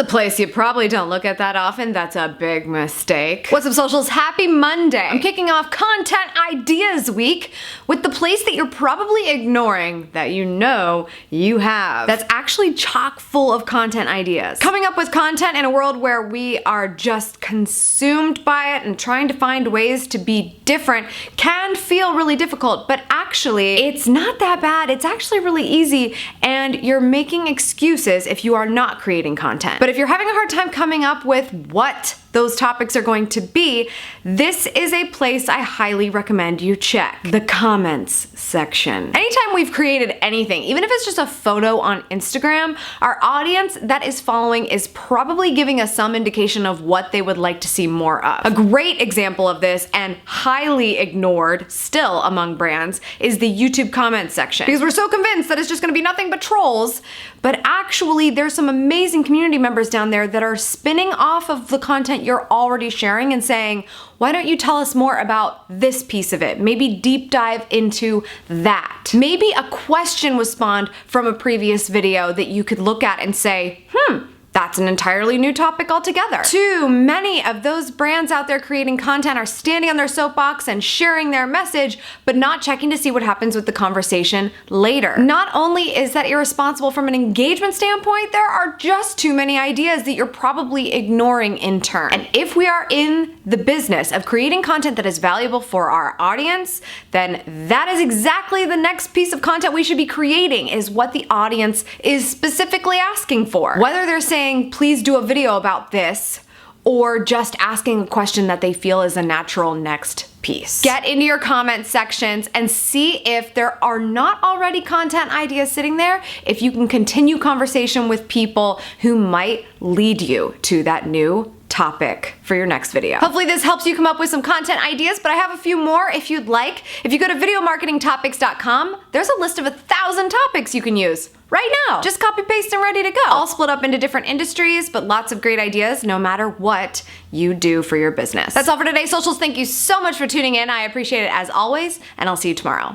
a place you probably don't look at that often. That's a big mistake. What's up, socials? Happy Monday. I'm kicking off Content Ideas Week with the place that you're probably ignoring that you know you have. That's actually chock full of content ideas. Coming up with content in a world where we are just consumed by it and trying to find ways to be different can feel really difficult, but actually it's not that bad. It's actually really easy, and you're making excuses if you are not creating content. But if you're having a hard time coming up with what those topics are going to be, this is a place I highly recommend you check. The comments section. Anytime we've created anything, even if it's just a photo on Instagram, our audience that is following is probably giving us some indication of what they would like to see more of. A great example of this, and highly ignored still among brands, is the YouTube comments section. Because we're so convinced that it's just gonna be nothing but trolls, but actually there's some amazing community members down there that are spinning off of the content you're already sharing and saying, why don't you tell us more about this piece of it? Maybe deep dive into that. Maybe a question was spawned from a previous video that you could look at and say, that's an entirely new topic altogether. Too many of those brands out there creating content are standing on their soapbox and sharing their message, but not checking to see what happens with the conversation later. Not only is that irresponsible from an engagement standpoint, there are just too many ideas that you're probably ignoring in turn. And if we are in the business of creating content that is valuable for our audience, then that is exactly the next piece of content we should be creating, is what the audience is specifically asking for. Whether they're saying, please do a video about this, or just asking a question that they feel is a natural next piece. Get into your comment sections and see if there are not already content ideas sitting there, if you can continue conversation with people who might lead you to that new topic for your next video. Hopefully this helps you come up with some content ideas, but I have a few more if you'd like. If you go to videomarketingtopics.com, there's a list of 1,000 topics you can use right now. Just copy paste and ready to go. All split up into different industries, but lots of great ideas no matter what you do for your business. That's all for today, socials. Thank you so much for tuning in. I appreciate it as always, and I'll see you tomorrow.